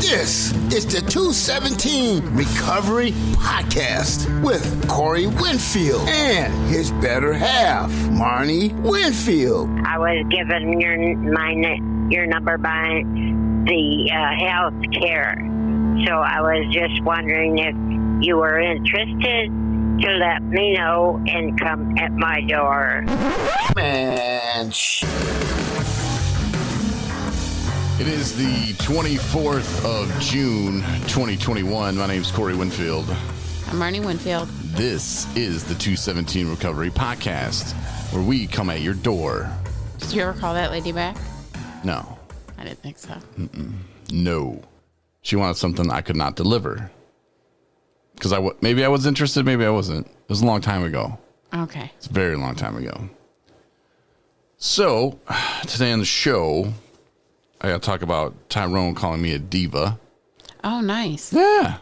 This is the 217 Recovery Podcast with Corey Winfield and his better half, Marnie Winfield. I was given your number by the health care. So I was just wondering if you were interested to let me know and come at my door. Man, It is the 24th of June, 2021. My name's Corey Winfield. I'm Marnie Winfield. This is the 217 Recovery Podcast, where we come at your door. Did you ever call that lady back? No. I didn't think so. No. She wanted something I could not deliver. Because maybe I was interested, maybe I wasn't. It was a long time ago. Okay. It's a very long time ago. So, today on the show, I got to talk about Tyrone calling me a diva. Oh, nice. Yeah.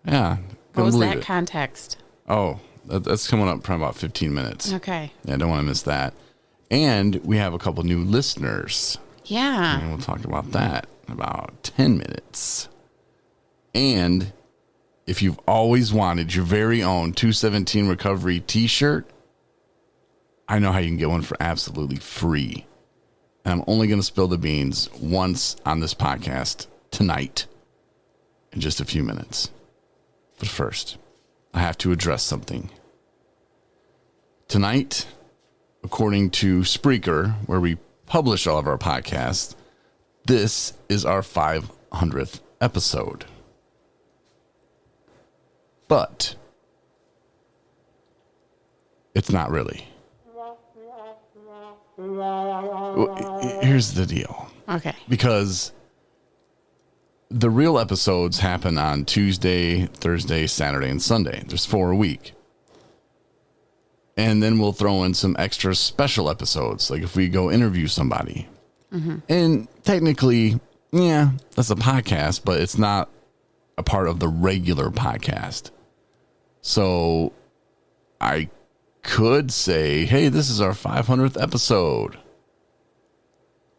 What was that context? Oh, that's coming up probably about 15 minutes. Okay. Yeah, I don't want to miss that. And we have a couple new listeners. Yeah. And we'll talk about that in about 10 minutes. And if you've always wanted your very own 217 Recovery t-shirt, I know how you can get one for absolutely free. And I'm only going to spill the beans once on this podcast tonight in just a few minutes. But first, I have to address something. Tonight, according to Spreaker, where we publish all of our podcasts, this is our 500th episode. But it's not really. Here's the deal. Okay. Because the real episodes happen on Tuesday, Thursday, Saturday, and Sunday. There's 4 a week. And then we'll throw in some extra special episodes, like if we go interview somebody. Mm-hmm. And technically, yeah, that's a podcast, but it's not a part of the regular podcast. So I could say, hey, this is our 500th episode.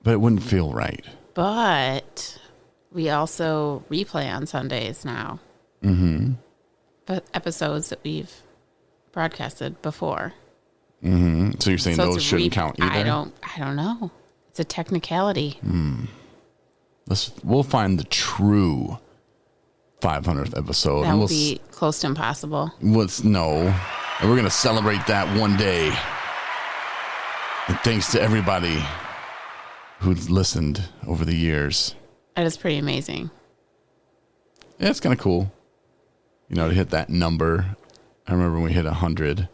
But it wouldn't feel right. But we also replay on Sundays now. Mm-hmm. But episodes that we've broadcasted before. Mm-hmm. So you're saying those shouldn't count either? I don't know. It's a technicality. We'll find the true 500th episode. That would be close to impossible. No. And we're going to celebrate that one day. And thanks to everybody who's listened over the years. That is pretty amazing. Yeah, it's kind of cool. You know, to hit that number. I remember when we hit 100.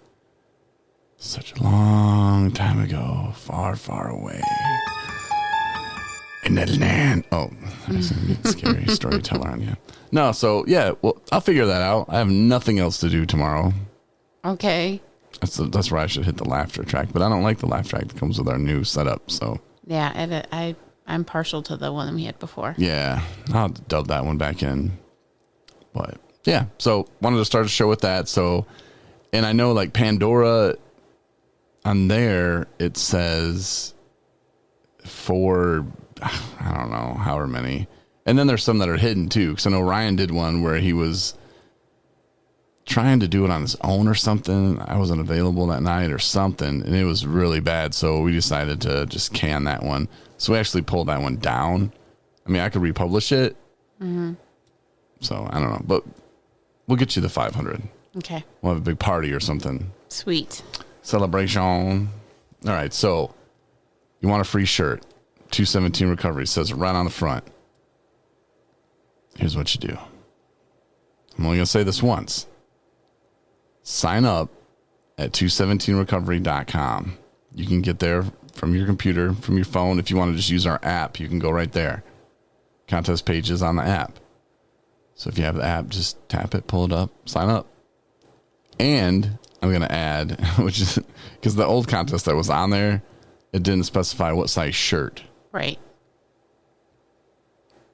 Such a long time ago. Far, far away. In the land. Oh, scary storyteller on you. No, so, yeah, well, I'll figure that out. I have nothing else to do tomorrow. Okay. That's where I should hit the laughter track, but I don't like the laugh track that comes with our new setup, so. Yeah, I'm partial to the one that we had before. Yeah, I'll dub that one back in. But, yeah, so wanted to start a show with that, so, and I know, like, Pandora, on there, it says I don't know, however many. And then there's some that are hidden, too, because I know Ryan did one where he was trying to do it on his own or something. I wasn't available that night or something, and it was really bad, so we decided to just can that one. So we actually pulled that one down. I mean, I could republish it. Mm-hmm. So, I don't know, but we'll get you the 500. Okay. We'll have a big party or something. Sweet. Celebration. All right, so you want a free shirt. 217 Recovery says it right on the front. Here's what you do. I'm only going to say this once. Sign up at 217recovery.com. You can get there from your computer, from your phone. If you want to just use our app, you can go right there. Contest page is on the app. So if you have the app, just tap it, pull it up, sign up. And I'm going to add, which is because the old contest that was on there, it didn't specify what size shirt. Right.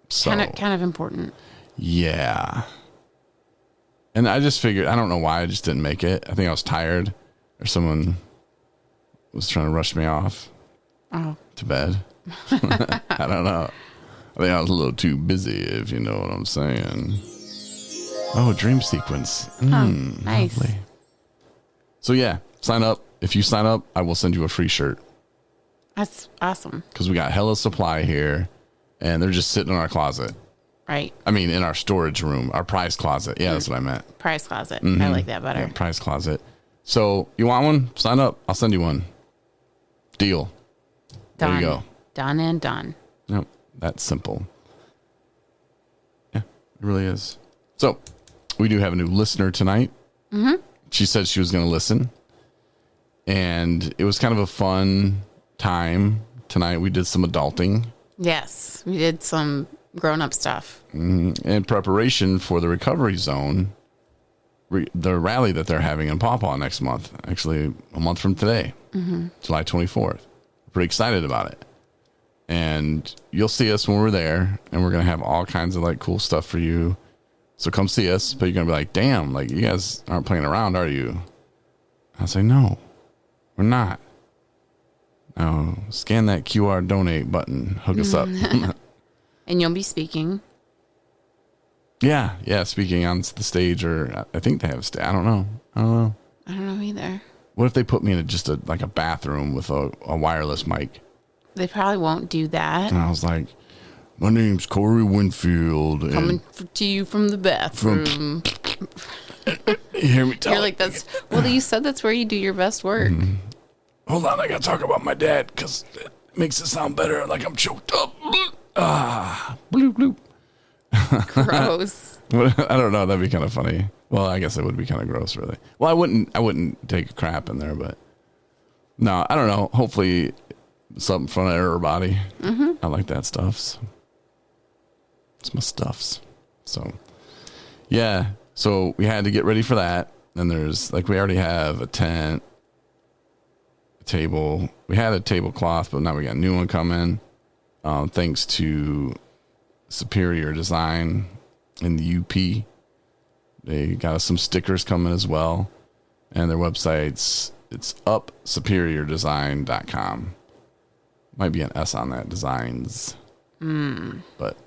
So, kind of important. Yeah. And I just figured, I don't know why I just didn't make it. I think I was tired or someone was trying to rush me off to bed. I don't know. I think I was a little too busy, if you know what I'm saying. Oh, dream sequence. Nice. Lovely. So yeah, sign up. If you sign up, I will send you a free shirt. That's awesome. Because we got hella supply here, and they're just sitting in our closet. Right. I mean, in our storage room, our prize closet. Yeah, that's what I meant. Prize closet. I like that better. Yeah, prize closet. So you want one? Sign up. I'll send you one. Deal. Done. There you go. Done and done. Yep. That's simple. Yeah, it really is. So we do have a new listener tonight. Mm-hmm. She said she was going to listen. And it was kind of a fun time tonight. We did some adulting. Yes. We did some grown-up stuff. In preparation for the Recovery Zone, the rally that they're having in Paw Paw next month. Actually, a month from today, July 24th. Pretty excited about it. And you'll see us when we're there, and we're going to have all kinds of like cool stuff for you. So come see us, but you're going to be like, damn, like you guys aren't playing around, are you? I'll say, no, we're not. No, scan that QR donate button. Hook us up. And you'll be speaking. Yeah, speaking on the stage, or I think they have a stage. I don't know. I don't know either. What if they put me in just a bathroom with a wireless mic? They probably won't do that. And I was like, my name's Corey Winfield. Coming to you from the bathroom. You hear me talk? You're like, you said that's where you do your best work. Hold on, I got to talk about my dad because it makes it sound better like I'm choked up. Bloop, bloop. Gross. I don't know. That'd be kind of funny. Well, I guess it would be kind of gross, really. Well, I wouldn't take a crap in there, but no, I don't know. Hopefully something from everybody. I like that stuff. So. It's my stuffs. So, yeah. So we had to get ready for that. And there's we already have a tent, a table. We had a tablecloth, but now we got a new one coming. Thanks to Superior Design in the UP. They got us some stickers coming as well. And their website's upsuperiordesign.com. Might be an S on that, designs. But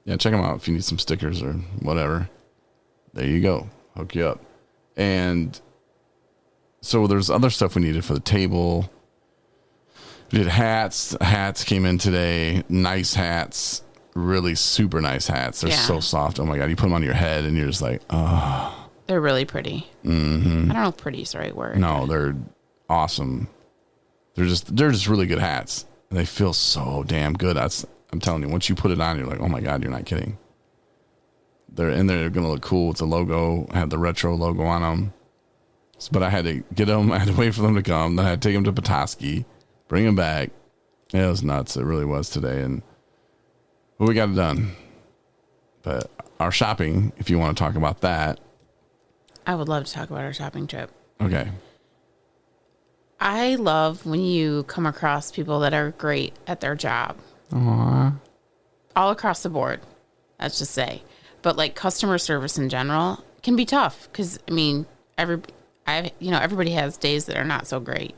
yeah, check them out if you need some stickers or whatever. There you go. Hook you up. And so there's other stuff we needed for the table. We did hats. Hats came in today. Nice hats. Really super nice hats. They're so soft. Oh my God. You put them on your head and you're just like, oh. They're really pretty. I don't know if pretty is the right word. No, they're awesome. They're just really good hats. They feel so damn good. I'm telling you, once you put it on, you're like, oh my God, you're not kidding. They're going to look cool with the logo. I have the retro logo on them. But I had to get them. I had to wait for them to come. Then I had to take them to Petoskey, bring them back. It was nuts. It really was today. But we got it done. But our shopping, if you want to talk about that. I would love to talk about our shopping trip. Okay. I love when you come across people that are great at their job. Aww. All across the board, let's just say. But like customer service in general can be tough because, I mean, everybody has days that are not so great.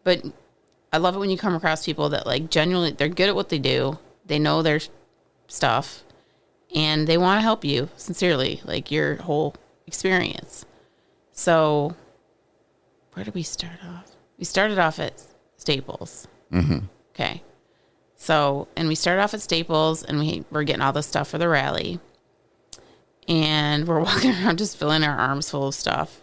But I love it when you come across people that like genuinely, they're good at what they do. They know their stuff and they want to help you sincerely, like your whole experience. So where did we start off? We started off at Staples. Okay. So, and we started off at Staples and we were getting all the stuff for the rally. And we're walking around just filling our arms full of stuff.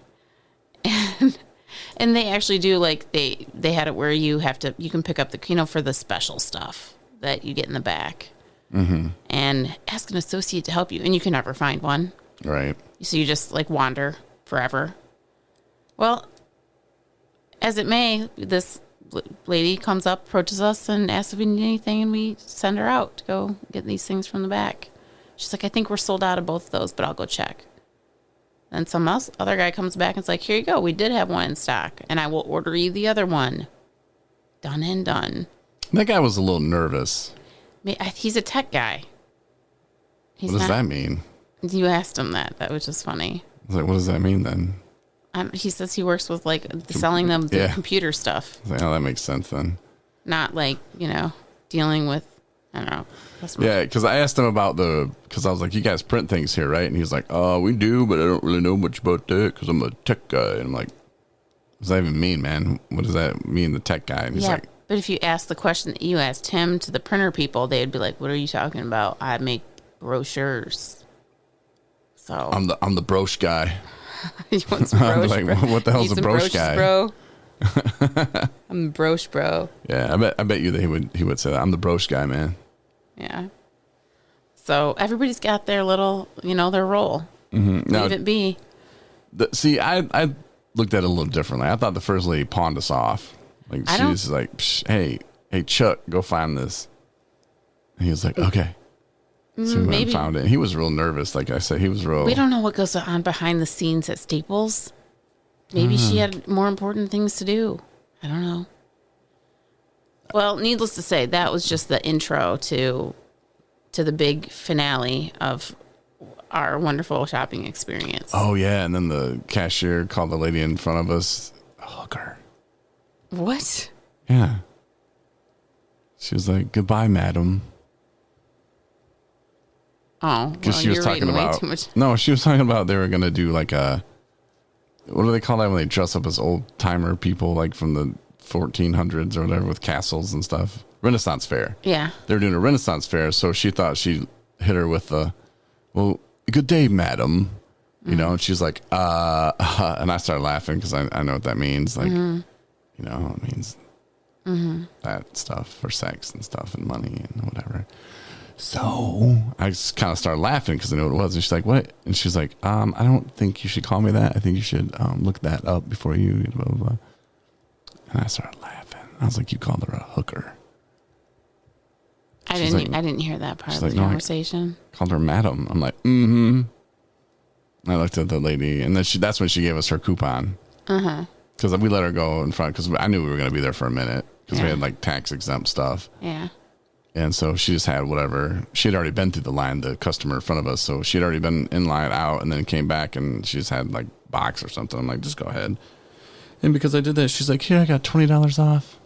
And they actually do like, they had it where you can pick up for the special stuff that you get in the back. And ask an associate to help you. And you can never find one. Right. So you just like wander forever. Well, as it may, this lady comes up, approaches us, and asks if we need anything, and we send her out to go get these things from the back. She's like, I think we're sold out of both of those, but I'll go check. Then other guy comes back and is like, here you go. We did have one in stock, and I will order you the other one. Done and done. That guy was a little nervous. He's a tech guy. What does that mean? You asked him that. That was just funny. I was like, what does that mean then? He says he works with like selling them the computer stuff. I was like, oh, that makes sense then. Not like, dealing with, I don't know. Yeah, because I asked him about because I was like, you guys print things here, right? And he was like, oh, we do, but I don't really know much about that because I'm a tech guy. And I'm like, what does that even mean, man? What does that mean, the tech guy? And he's like, but if you ask the question that you asked him to the printer people, they'd be like, what are you talking about? I make brochures. So I'm the broche guy. You want some broche, like, what the hell's a broche guy? Bro? I'm the broche bro. Yeah, I bet you that he would say that. I'm the broche guy, man. Yeah. So everybody's got their little, their role. Mm-hmm. Leave it be. See, I looked at it a little differently. I thought the first lady pawned us off. Like she was like, hey, Chuck, go find this. And he was like, okay. So we went and found it. And he was real nervous. Like I said, he was real. We don't know what goes on behind the scenes at Staples. Maybe she had more important things to do. I don't know. Well, needless to say, that was just the intro to the big finale of our wonderful shopping experience. Oh, yeah. And then the cashier called the lady in front of us a hooker. What? Yeah. She was like, goodbye, madam. Oh, because she was talking about no, she was talking about they were gonna do like a what do they call that when they dress up as old timer people like from the 1400s or whatever with castles and stuff? Renaissance fair. Yeah, they're doing a Renaissance fair, so she thought she'd hit her with the well, good day, madam. You know, and she's like, and I started laughing because I know what that means. Like, you know, it means that stuff for sex and stuff and money and whatever. So I just kind of started laughing because I knew what it was. And she's like, what? And she's like, I don't think you should call me that. I think you should look that up before you blah, blah, blah. And I started laughing. I was like, you called her a hooker. I didn't hear that part of the conversation. I called her madam. I'm like, mm-hmm. I looked at the lady, and then that's when she gave us her coupon. Because we let her go in front, because I knew we were going to be there for a minute, because we had like tax exempt stuff. Yeah. And so she just had whatever. She had already been through the line, the customer in front of us. So she had already been in line out, and then came back, and she just had like box or something. I'm like, just go ahead. And because I did that, she's like, here, I got $20 off.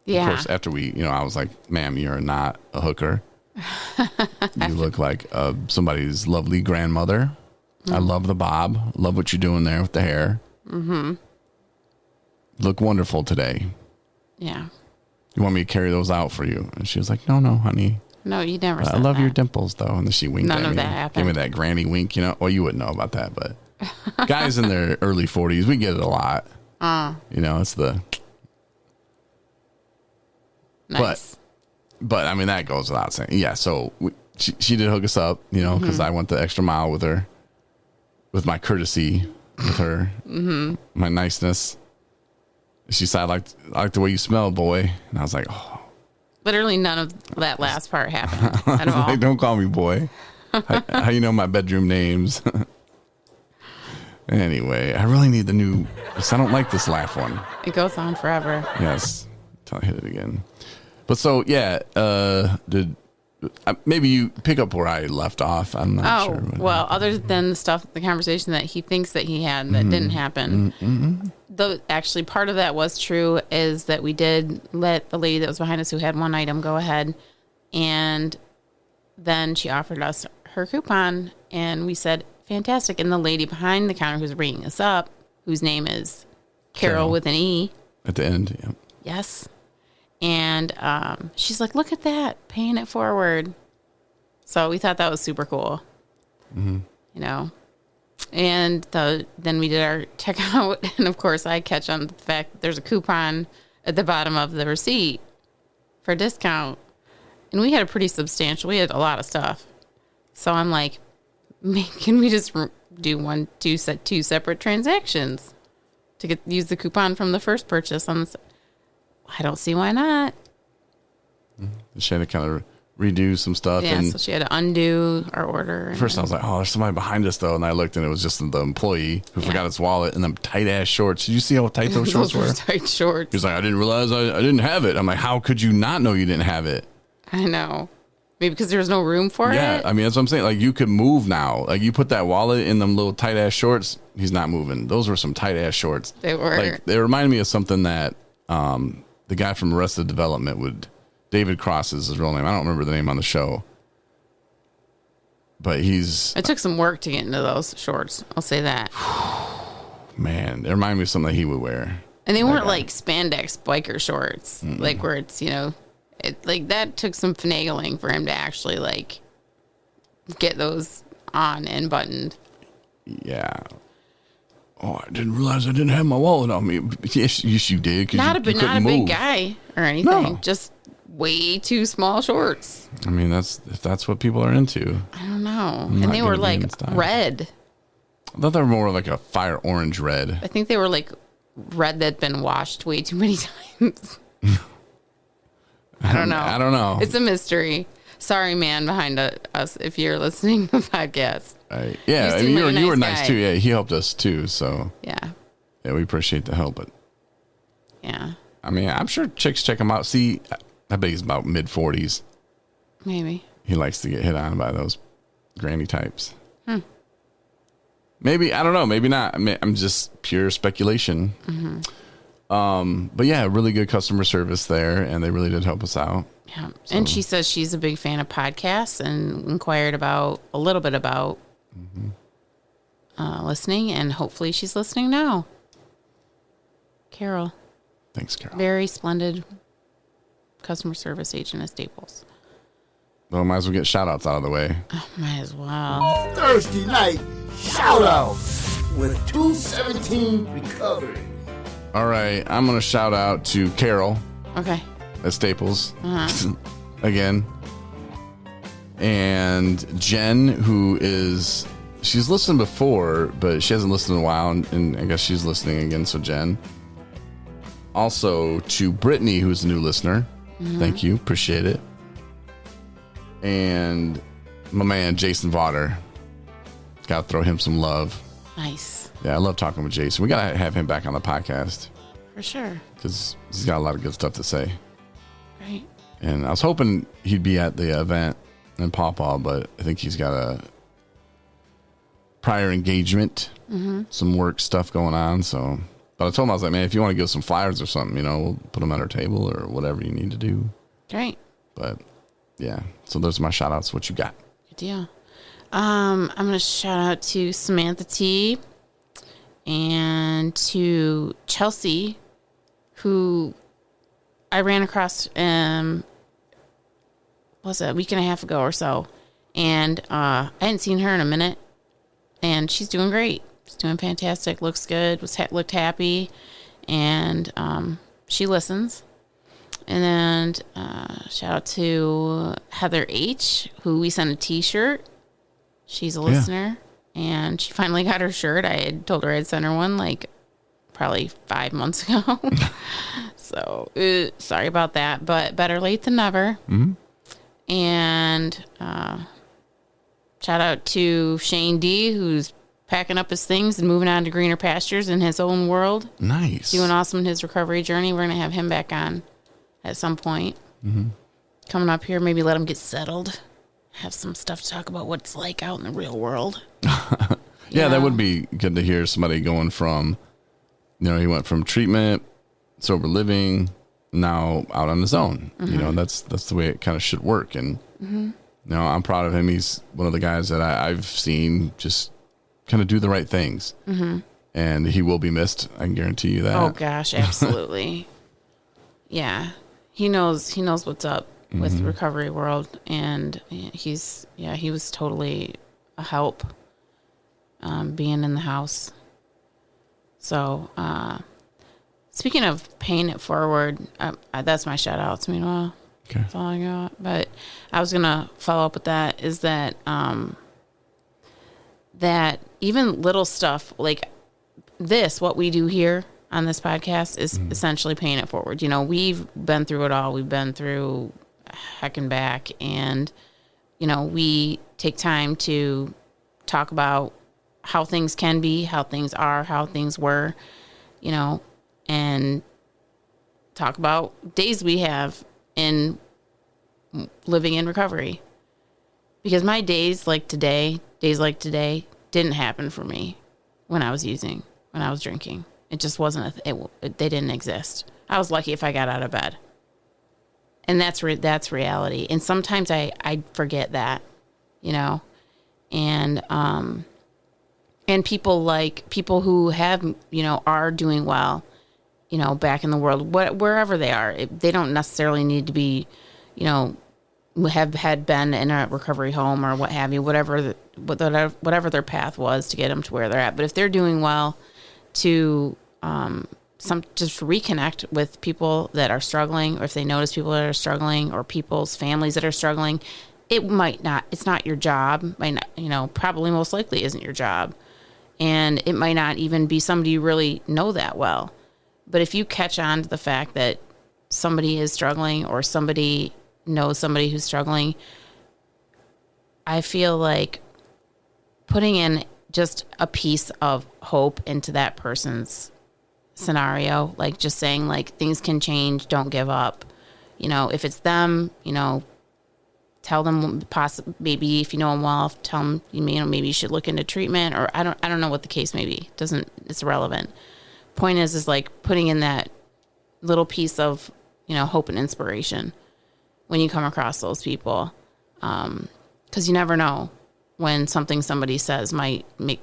Yeah. Of course, after I was like, ma'am, you're not a hooker. You look like somebody's lovely grandmother. I love the bob. Love what you're doing there with the hair. Mm-hmm. Look wonderful today. Yeah. You want me to carry those out for you? And she was like, no, honey. No, you never said I love that. your dimples, though. And then she winked at me. None of that happened. Gave me that granny wink, you know. Well, you wouldn't know about that, but guys in their early 40s, we get it a lot. You know, it's the... Nice. But I mean, that goes without saying. Yeah, so she did hook us up, you know, because I went the extra mile with her, with my courtesy, with her, my niceness. She said, I like the way you smell, boy. And I was like, oh. Literally none of that last part happened at all. Like, don't call me boy. How you know my bedroom names? Anyway, I really need the new, I don't like this laugh one. It goes on forever. Yes. Until I hit it again. But so, yeah, maybe you pick up where I left off. I'm not sure. Well, other than the conversation that he thinks that he had that didn't happen. Though actually part of that was true, is that we did let the lady that was behind us who had one item go ahead, and then she offered us her coupon, and we said, fantastic. And the lady behind the counter who's ringing us up, whose name is Carol with an E. At the end, yeah. Yes. And she's like, look at that, paying it forward. So we thought that was super cool. You know. And then we did our checkout. And, of course, I catch on the fact that there's a coupon at the bottom of the receipt for a discount. And we had we had a lot of stuff. So I'm like, can we just do two separate transactions to use the coupon from the first purchase on this? I don't see why not. She had to kind of redo some stuff. Yeah, and so she had to undo our order. First, I was like, oh, there's somebody behind us, though. And I looked, and it was just the employee who forgot his wallet and them tight-ass shorts. Did you see how tight those shorts were? Tight shorts. He was like, I didn't realize I didn't have it. I'm like, how could you not know you didn't have it? I know. Maybe because there was no room for it? Yeah, I mean, that's what I'm saying. Like, you could move now. Like, you put that wallet in them little tight-ass shorts, he's not moving. Those were some tight-ass shorts. They were. Like, they reminded me of something that... the guy from Arrested Development would David Cross is his real name. I don't remember the name on the show. But It took some work to get into those shorts. I'll say that. Man, it reminded me of something that he would wear. And they weren't like spandex biker shorts, like where it's, like that took some finagling for him to actually like get those on and buttoned. Yeah. Oh, I didn't realize I didn't have my wallet on me. Yes, you did. Not a big guy or anything. No. Just way too small shorts. I mean, if that's what people are into. I don't know. I'm And they were not like gonna be in style. red. I thought they were more like a fire orange red. I think they were like red that'd been washed way too many times. I don't know. It's a mystery. Sorry, man, behind us, if you're listening to the podcast. Right. Yeah, You seem like a you were nice nice guy. too. Yeah, he helped us too. So Yeah. we appreciate the help. But Yeah. I mean, I'm sure chicks check him out. See, I bet he's about mid-40s. Maybe. He likes to get hit on by those granny types. Maybe, I don't know. Maybe not. I'm just pure speculation. But yeah, really good customer service there, and they really did help us out. Yeah. And she says she's a big fan of podcasts and inquired a little bit about listening, and hopefully she's listening now. Carol. Thanks, Carol. Very splendid customer service agent at Staples. Well, might as well get shout-outs out of the way. Might as well. Thursday night shout out with 217 Recovery. All right, I'm going to shout out to Carol Okay. at Staples again. And Jen, she's listened before, but she hasn't listened in a while, and I guess she's listening again, so Jen. Also to Brittany, who's a new listener. Thank you, appreciate it. And my man, Jason Vaughter. Got to throw him some love. Nice. Yeah, I love talking with Jason. We got to have him back on the podcast For sure. because he's got a lot of good stuff to say. Right. And I was hoping he'd be at the event in Paw Paw, but I think he's got a prior engagement, some work stuff going on. So, but I told him, I was like, man, if you want to give some flyers or something, we'll put them at our table or whatever you need to do. Great. But yeah, so those are my shout outs. What you got? Good deal. I'm going to shout out to Samantha T and to Chelsea, who I ran across, was it a week and a half ago or so? And I hadn't seen her in a minute, and she's doing great. She's doing fantastic. Looks good. Looked happy, and she listens. And then shout out to Heather H, who we sent a T-shirt. She's a listener, and she finally got her shirt. I had told her I'd send her one like probably 5 months ago. So sorry about that, but better late than never. And shout out to Shane D, who's packing up his things and moving on to greener pastures in his own world. Nice. Doing awesome in his recovery journey. We're going to have him back on at some point. Coming up here, maybe let him get settled. Have some stuff to talk about what it's like out in the real world. Yeah, that would be good to hear somebody going from, he went from treatment, sober living, now out on his own. That's the way it kind of should work. And, I'm proud of him. He's one of the guys that I've seen just kind of do the right things. And he will be missed. I can guarantee you that. Oh gosh, absolutely. Yeah. He knows what's up with the recovery world, and he was totally a help being in the house. So speaking of paying it forward, that's my shout outs. Meanwhile, Okay. that's all I got. But I was gonna follow up with that, is that that even little stuff like this, what we do here on this podcast, is essentially paying it forward. We've been through it all. We've been through heck and back, and we take time to talk about how things can be, how things are, how things were, and talk about days we have in living in recovery. Because my days like today didn't happen for me when I was drinking. It just wasn't they didn't exist. I was lucky if I got out of bed. And that's reality. And sometimes I forget that, you know, and people who have, you know, are doing well, you know, back in the world, wherever they are, they don't necessarily need to be, you know, had been in a recovery home or what have you, whatever their path was to get them to where they're at. But if they're doing well, to just reconnect with people that are struggling, or if they notice people that are struggling, or people's families that are struggling, it's not your job, might not, you know, probably most likely isn't your job. And it might not even be somebody you really know that well. But if you catch on to the fact that somebody is struggling, or somebody knows somebody who's struggling, I feel like putting in just a piece of hope into that person's scenario, like just saying like things can change, don't give up. You know, if it's them, you know, tell them maybe if you know them well, tell them, you know, maybe you should look into treatment, or I don't know what the case may be. It's irrelevant. Point is like putting in that little piece of, you know, hope and inspiration when you come across those people. 'Cause you never know when something somebody says might make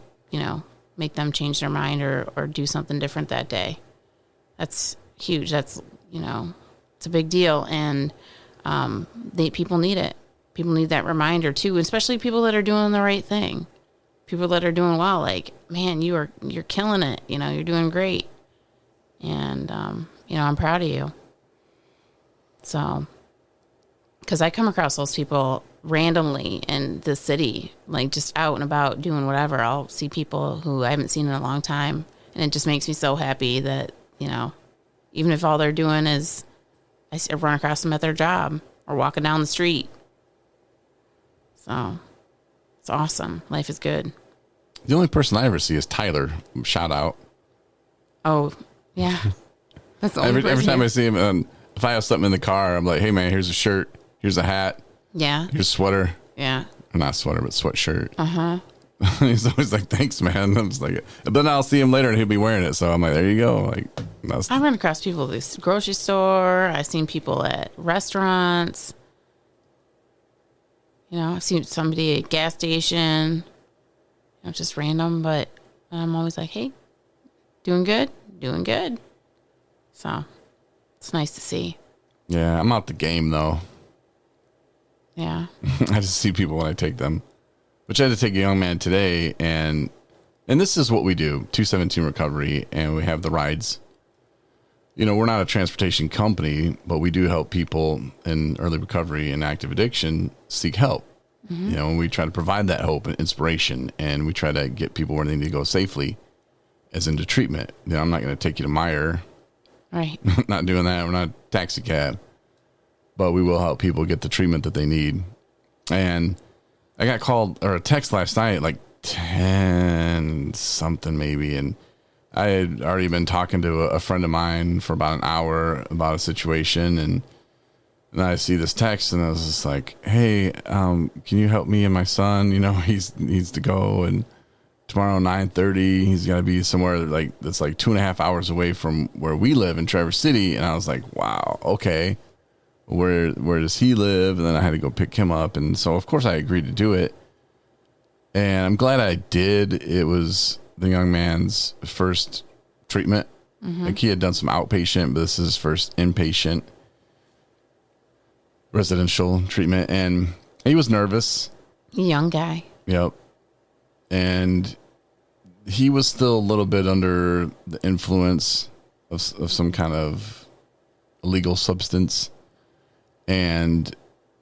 them change their mind or do something different that day. That's huge. That's, you know, it's a big deal. And people need it. People need that reminder too, especially people that are doing the right thing. People that are doing well, like, man, you're killing it. You know, you're doing great. And, you know, I'm proud of you. So, because I come across those people randomly in the city, like just out and about doing whatever. I'll see people who I haven't seen in a long time. And it just makes me so happy that, you know, even if all they're doing is I run across them at their job or walking down the street. So it's awesome. Life is good. The only person I ever see is Tyler. Shout out. Oh, yeah. That's the only every time I see him, if I have something in the car, I'm like, hey, man, here's a shirt. Here's a hat. Yeah. Here's a sweater. Yeah. Or not sweater, but sweatshirt. Uh-huh. He's always like, thanks, man. I'm just like, but then I'll see him later and he'll be wearing it. So I'm like, there you go. Like, I run across people at the grocery store. I've seen people at restaurants. You know, I've seen somebody at a gas station. You know, just random, but I'm always like, hey, doing good? Doing good. So it's nice to see. Yeah, I'm out the game, though. Yeah. I just see people when I take them. Which I had to take a young man today, and this is what we do, 217 Recovery, and we have the rides. You know, we're not a transportation company, but we do help people in early recovery and active addiction seek help. Mm-hmm. You know, and we try to provide that hope and inspiration, and we try to get people where they need to go safely, as into treatment. You know, I'm not going to take you to Meyer. Right. Not doing that. We're not a taxi cab. But we will help people get the treatment that they need. And I got called or a text last night, like 10 something maybe. And I had already been talking to a friend of mine for about an hour about a situation. And I see this text and I was just like, hey, can you help me and my son? You know, he needs to go. And tomorrow, 9:30, he's got to be somewhere like that's like 2.5 hours away from where we live in Traverse City. And I was like, wow, okay. Where does he live? And then I had to go pick him up. And so, of course, I agreed to do it. And I'm glad I did. It was the young man's first treatment. Mm-hmm. Like he had done some outpatient, but this is his first inpatient residential treatment. And he was nervous. Young guy. Yep. And he was still a little bit under the influence of some kind of illegal substance. And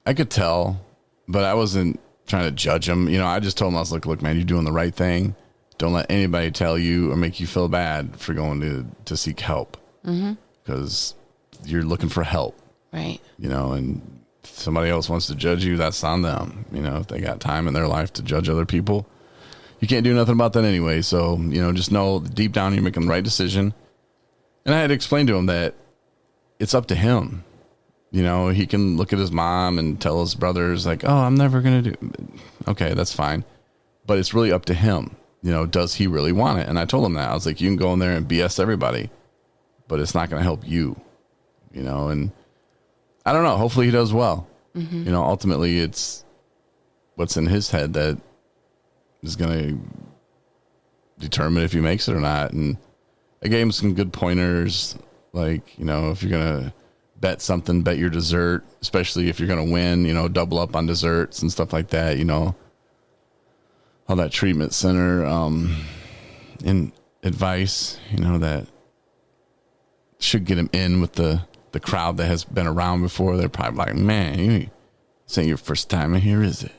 I could tell, but I wasn't trying to judge him. You know, I just told him, I was like, look, man, you're doing the right thing. Don't let anybody tell you or make you feel bad for going to seek help. Mm-hmm. Because you're looking for help. Right. You know, and if somebody else wants to judge you, that's on them. You know, if they got time in their life to judge other people, you can't do nothing about that anyway. So, you know, just know deep down you're making the right decision. And I had to explain to him that it's up to him. You know, he can look at his mom and tell his brothers like, oh, I'm never going to do. Okay, that's fine. But it's really up to him. You know, does he really want it? And I told him that. I was like, you can go in there and BS everybody, but it's not going to help you. You know, and I don't know. Hopefully he does well. You know, ultimately it's what's in his head that is going to determine if he makes it or not. And I gave him some good pointers. Like, you know, if you're going to bet something, bet your dessert, especially if you're going to win, you know, double up on desserts and stuff like that, you know, all that treatment center, in advice, you know, that should get him in with the crowd that has been around before. They're probably like, man, this ain't your first time in here, is it?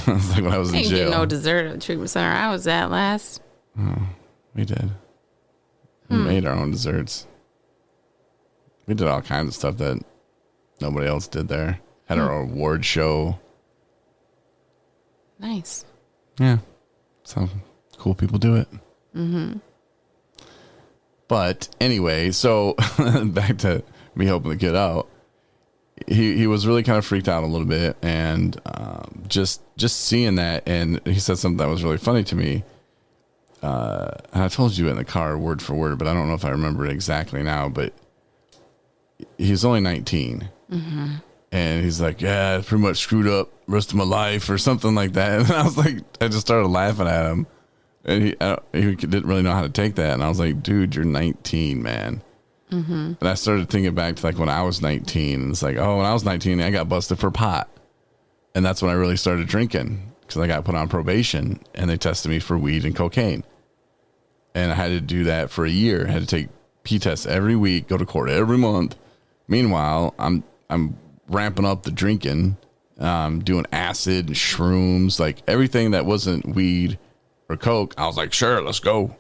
It's like when I was in Ain't jail. get no dessert at the treatment center I was at last. Oh, we did. We made our own desserts. We did all kinds of stuff that nobody else did there. Had our award show. Nice. Yeah. So cool people do it. But anyway, so back to me helping the kid out. He was really kind of freaked out a little bit, and just seeing that, and he said something that was really funny to me. And I told you in the car word for word, but I don't know if I remember it exactly now. But he's only 19, and he's like, "Yeah, it's pretty much screwed up the rest of my life," or something like that. And I was like, I just started laughing at him, and he didn't really know how to take that. And I was like, "Dude, you're 19, man." And I started thinking back to like when I was 19, and it's like, oh, when I was 19, I got busted for pot, and that's when I really started drinking because I got put on probation, and they tested me for weed and cocaine, and I had to do that for a year. I had to take P tests every week, go to court every month. Meanwhile, I'm ramping up the drinking, doing acid and shrooms, like everything that wasn't weed or coke. I was like, sure, let's go.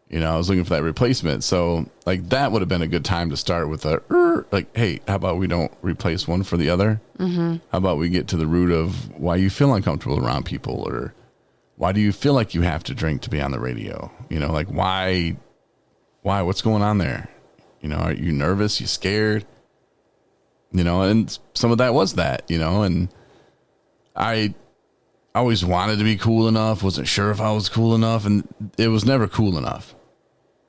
You know, I was looking for that replacement. So like that would have been a good time to start with like, hey, how about we don't replace one for the other? How about we get to the root of why you feel uncomfortable around people, or why do you feel like you have to drink to be on the radio? You know, like why, what's going on there? You know, are you nervous? You scared? You know, and some of that was that, you know, and I always wanted to be cool enough, wasn't sure if I was cool enough, and it was never cool enough.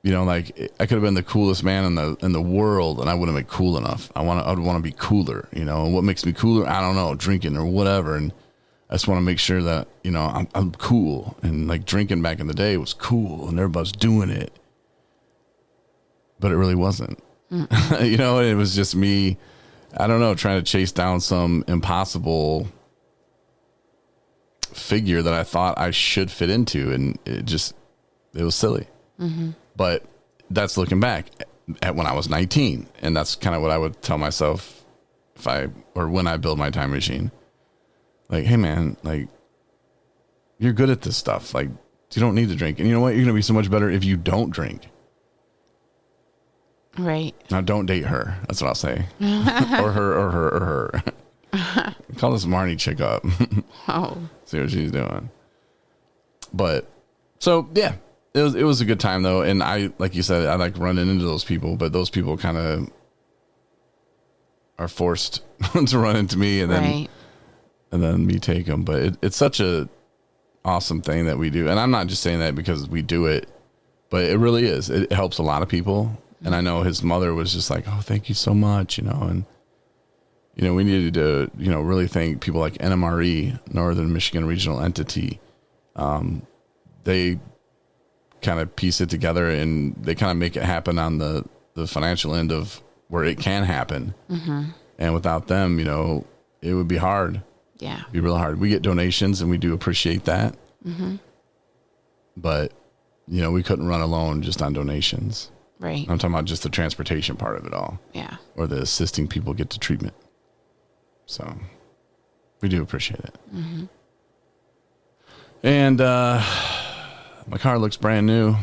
You know, like I could have been the coolest man in the world, and I wouldn't have been cool enough. I'd want to be cooler, you know. And what makes me cooler? I don't know, drinking or whatever. And I just want to make sure that, you know, I'm cool. And like drinking back in the day was cool, and everybody's doing it, but it really wasn't. You know, it was just me. I don't know, trying to chase down some impossible figure that I thought I should fit into, and it was silly. But that's looking back at when I was 19, and that's kind of what I would tell myself when I build my time machine. Like, hey man, like you're good at this stuff. Like you don't need to drink, and you know what? You're gonna be so much better if you don't drink. Right. Now don't date her. That's what I'll say. or her. Call this Marnie chick up. Oh. See what she's doing. But so yeah, it was a good time though, and I, like you said, I like running into those people, but those people kind of are forced to run into me, and then me take them. But it's such a awesome thing that we do, and I'm not just saying that because we do it, but it really is. It helps a lot of people, and I know his mother was just like, "Oh, thank you so much," you know, and. You know, we needed to, you know, really thank people like NMRE, Northern Michigan Regional Entity. They kind of piece it together, and they kind of make it happen on the financial end of where it can happen. And without them, you know, it would be hard. Yeah. It'd be real hard. We get donations, and we do appreciate that. But, you know, we couldn't run alone just on donations. Right. I'm talking about just the transportation part of it all. Yeah. Or the assisting people get to treatment. So we do appreciate it. And my car looks brand new.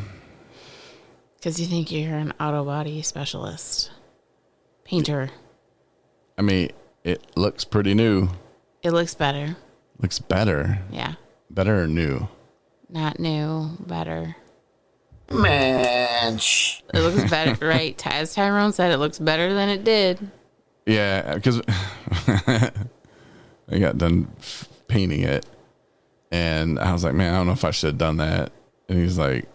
Because you think you're an auto body specialist. Painter. I mean, it looks pretty new. It looks better. Looks better. Yeah. Better or new? Not new. Better. Man, It looks better, right? As Tyrone said, it looks better than it did. Yeah, because I got done painting it, and I was like, man, I don't know if I should have done that. And he's like,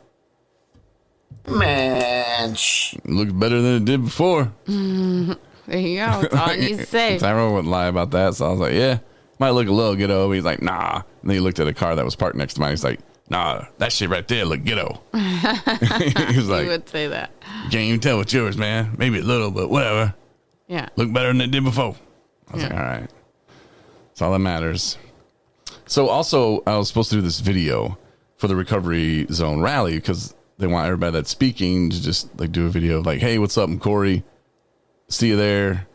man, it looks better than it did before. There you go. That's all you need to say. Tyrone wouldn't lie about that. So I was like, yeah, might look a little ghetto. But he's like, nah. And then he looked at a car that was parked next to mine. He's like, nah, that shit right there look ghetto. He was like, You would say that. you can't even tell what's yours, man. Maybe a little, but whatever. Yeah. Look better than it did before. I was like, all right. That's all that matters. So also, I was supposed to do this video for the Recovery Zone rally because they want everybody that's speaking to just like do a video of like, hey, what's up? I'm Corey. See you there.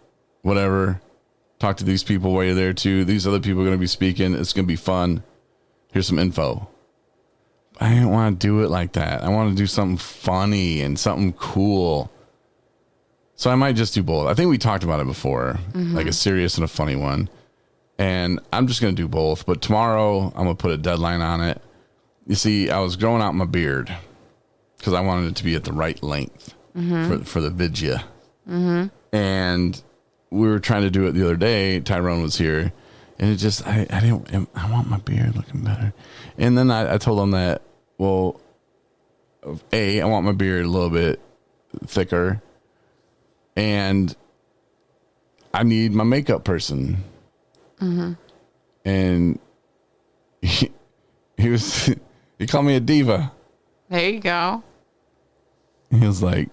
Whatever. Talk to these people while you're there too. These other people are going to be speaking. It's going to be fun. Here's some info. I didn't want to do it like that. I want to do something funny and something cool. So I might just do both. I think we talked about it before, like a serious and a funny one. And I'm just going to do both. But tomorrow, I'm going to put a deadline on it. You see, I was growing out my beard because I wanted it to be at the right length for the vidya. And we were trying to do it the other day. Tyrone was here. And it just, I want my beard looking better. And then I told him that, well, I want my beard a little bit thicker. And I need my makeup person. And he called me a diva. There you go. He was like,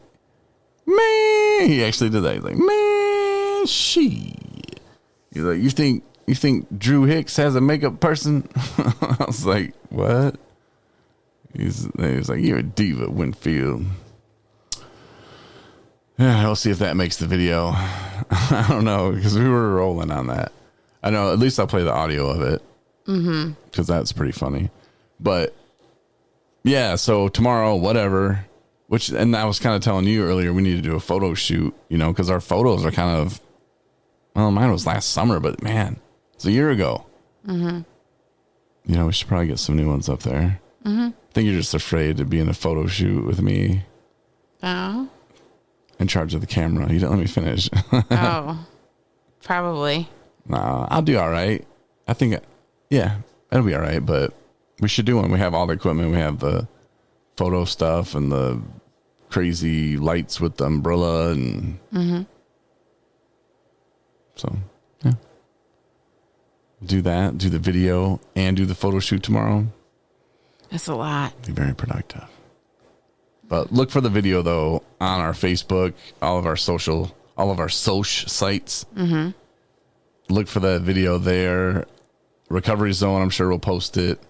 man, he actually did that. He's like, man, shit. He's like, you think Drew Hicks has a makeup person? I was like, what? He was like, you're a diva, Winfield. Yeah, we'll see if that makes the video. I don't know, because we were rolling on that. I know, at least I'll play the audio of it. Because that's pretty funny. But, yeah, so tomorrow, whatever. And I was kind of telling you earlier, we need to do a photo shoot, because our photos are kind of, well, mine was last summer, but man, it's a year ago. We should probably get some new ones up there. I think you're just afraid to be in a photo shoot with me. Oh. In charge of the camera. You didn't let me finish. Oh, probably. Nah, I'll do all right. I think, yeah, it'll be all right, but we should do one. We have all the equipment. We have the photo stuff and the crazy lights with the umbrella and so, yeah. Do that, do the video, and do the photo shoot tomorrow. That's a lot. Be very productive. But look for the video, though, on our Facebook, all of our social sites. Look for that video there. Recovery Zone, I'm sure we'll post it.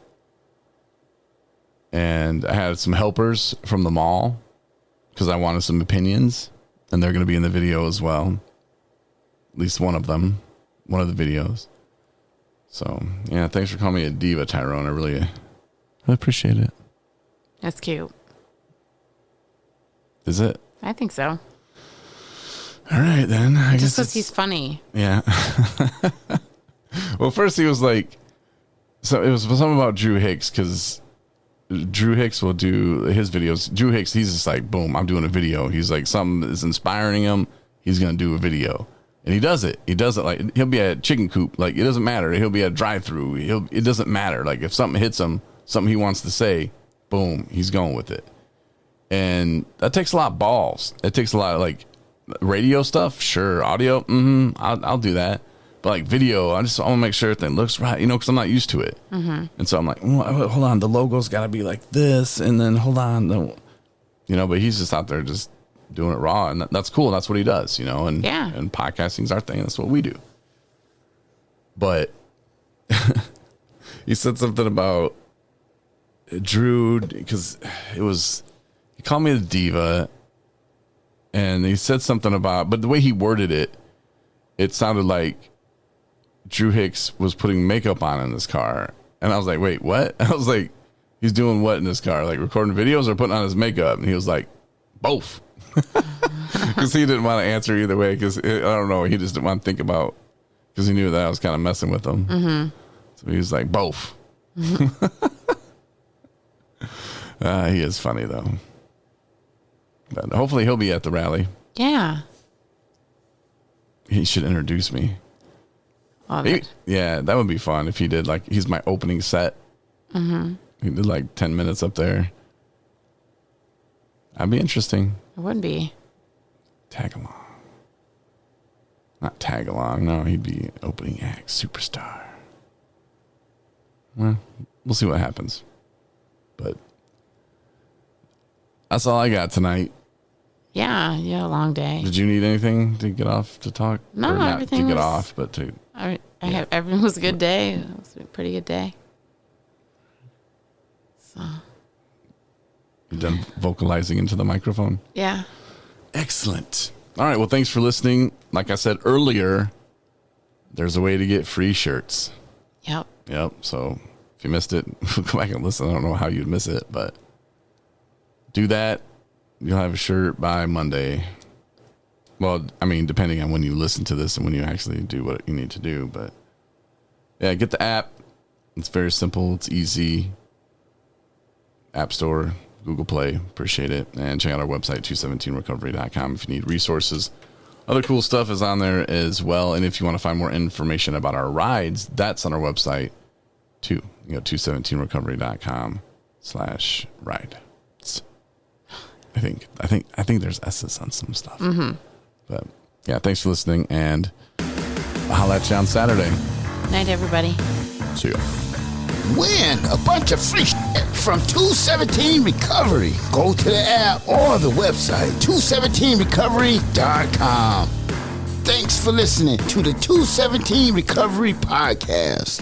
And I had some helpers from the mall because I wanted some opinions. And they're going to be in the video as well. At least one of them. One of the videos. So, yeah, thanks for calling me a diva, Tyrone. I really appreciate it. That's cute. Is it? I think so. All right, then. I Just guess because he's funny. Yeah. Well, first he was like, so it was something about Drew Hicks because Drew Hicks will do his videos. Drew Hicks, he's just like, boom, I'm doing a video. He's like, something is inspiring him. He's going to do a video. And he does it. He does it like, he'll be at chicken coop. Like, it doesn't matter. He'll be at drive-through. It doesn't matter. Like, if something hits him, something he wants to say, boom, he's going with it. And that takes a lot of balls. It takes a lot of like radio stuff. Sure. Audio. I'll do that. But like video, I want to make sure everything looks right, because I'm not used to it. And so I'm like, hold on. The logo's got to be like this. And then hold on. But he's just out there just doing it raw. And that's cool. That's what he does, and, and podcasting's our thing. That's what we do. But he said something about Drew because he called me the diva, and he said something about, but the way he worded it, it sounded like Drew Hicks was putting makeup on in his car. And I was like, wait, what? I was like, he's doing what in his car? Like recording videos or putting on his makeup? And he was like, both. Because he didn't want to answer either way. Because I don't know, he just didn't want to think about, because he knew that I was kind of messing with him. So he was like, both. He is funny though. But hopefully he'll be at the rally. Yeah. He should introduce me. Yeah, that would be fun if he did. Like, he's my opening set. He did like 10 minutes up there. That'd be interesting. It would be. Tag along. Not tag along. No, he'd be opening act, superstar. Well, we'll see what happens. But that's all I got tonight. Yeah, a long day. Did you need anything to get off to talk? No, or not everything to get was, off, but to. Everything was a good day. It was a pretty good day. So. You done vocalizing into the microphone? Yeah. Excellent. All right. Well, thanks for listening. Like I said earlier, there's a way to get free shirts. Yep. So if you missed it, go back and listen. I don't know how you'd miss it, but do that. You'll have a shirt by Monday. Well, I mean, depending on when you listen to this and when you actually do what you need to do. But yeah, get the app. It's very simple. It's easy. App Store, Google Play. Appreciate it. And check out our website, 217recovery.com, if you need resources. Other cool stuff is on there as well. And if you want to find more information about our rides, that's on our website too. You go 217recovery.com/ride. I think there's S's on some stuff. Mm-hmm. But yeah, thanks for listening, and I'll holler at you on Saturday. Night, everybody. See ya. Win a bunch of free shit from 217 Recovery. Go to the app or the website, 217recovery.com. Thanks for listening to the 217 Recovery Podcast.